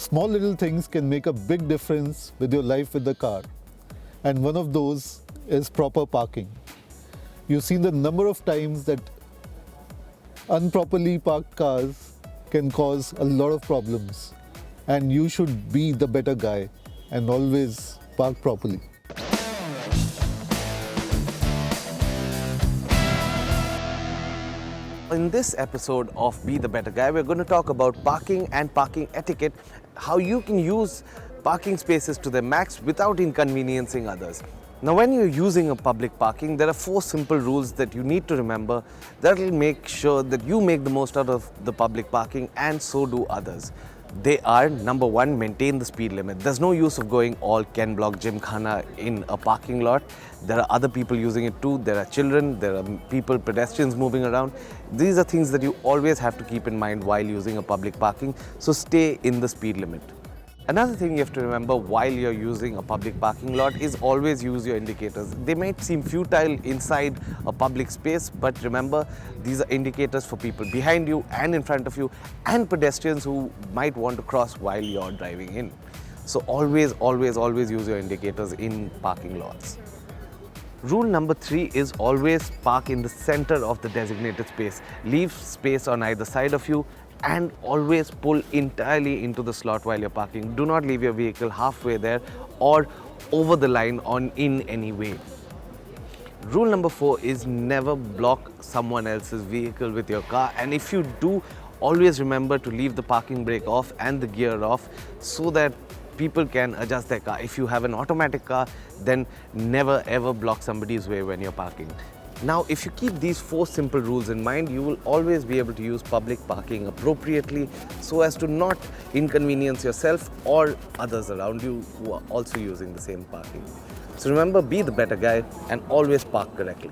Small little things can make a big difference with your life with the car. And one of those is proper parking. You've seen the number of times that improperly parked cars can cause a lot of problems. And you should be the better guy and always park properly. In this episode of Be the Better Guy, we're going to talk about parking and parking etiquette, how you can use parking spaces to their max without inconveniencing others. Now, when you're using a public parking, there are 4 simple rules that you need to remember that will make sure that you make the most out of the public parking, and so do others. They are, number 1, maintain the speed limit. There's no use of going all Ken Block Gymkhana in a parking lot. There are other people using it too. There are children, there are people, pedestrians moving around. These are things that you always have to keep in mind while using a public parking. So stay in the speed limit. Another thing you have to remember while you're using a public parking lot is always use your indicators. They might seem futile inside a public space, but remember, these are indicators for people behind you and in front of you and pedestrians who might want to cross while you're driving in. So always use your indicators in parking lots. Rule number 3 is always park in the center of the designated space. Leave space on either side of you and always pull entirely into the slot while you're parking. Do not leave your vehicle halfway there or over the line in any way. Rule number 4 is never block someone else's vehicle with your car, and if you do, always remember to leave the parking brake off and the gear off so that people can adjust their car. If you have an automatic car, then never ever block somebody's way when you're parking. Now, if you keep these 4 simple rules in mind, you will always be able to use public parking appropriately so as to not inconvenience yourself or others around you who are also using the same parking. So remember, be the better guy and always park correctly.